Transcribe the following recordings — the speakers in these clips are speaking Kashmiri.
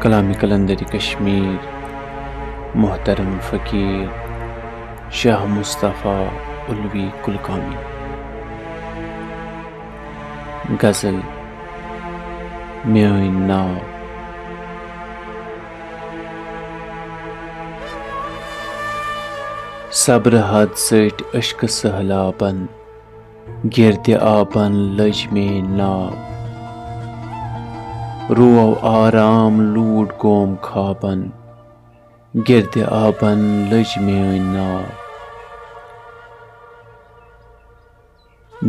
कलामी कलंदर कश्मीर मोहतरम फ़कीर शाह मुस्तफ़ा उलवी कुलकामी। गज़ल मेरी नाव। सब्र हद सट अश्क सहलाबन गिरद आबन लज में नाव। रुओ आराम लूट गोम खाबन गिरद आबन लज में नाव।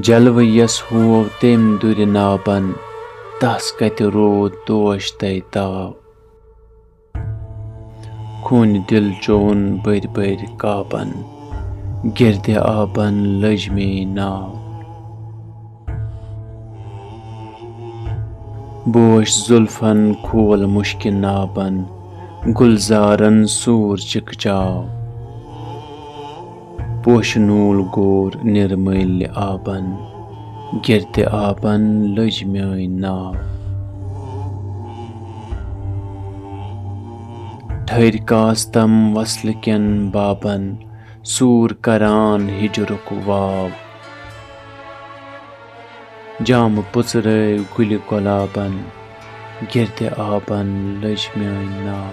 जलव यस हो तेम दुर नाबन तस कत रोद दोश तय ताव। खून दिल चोन बर बर काबन गिरद आबन लज में नाव। बोश जुल्फन खोल मुश्किल नाबन गुलजारन सूर चिकचाव। पोशनूल गोर निर्मल आबन गिरद आबन लज में नाव। ठहर कास्तम वसल केन बाबन सूर करान हिजरुक वाव। जाम पुचर गुल गुलाबन गिरद आबन लज में नाव।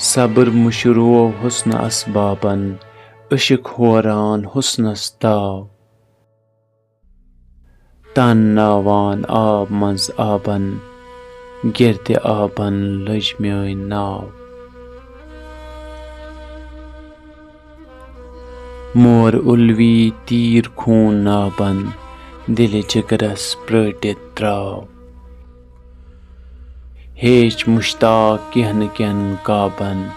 सब्र मुशरो हुस्न असबाबन इश्क होरान हुस्नस ताव। तन नावान आब मंज आबन गिरद आबन लज में नाव। मोर उलवी तीर खून नाबन दिल जिगरस प्रटित त्राव। हेच मुश्ताक कहन केन काबन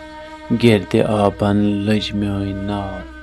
गिरद आबन लज में नाव।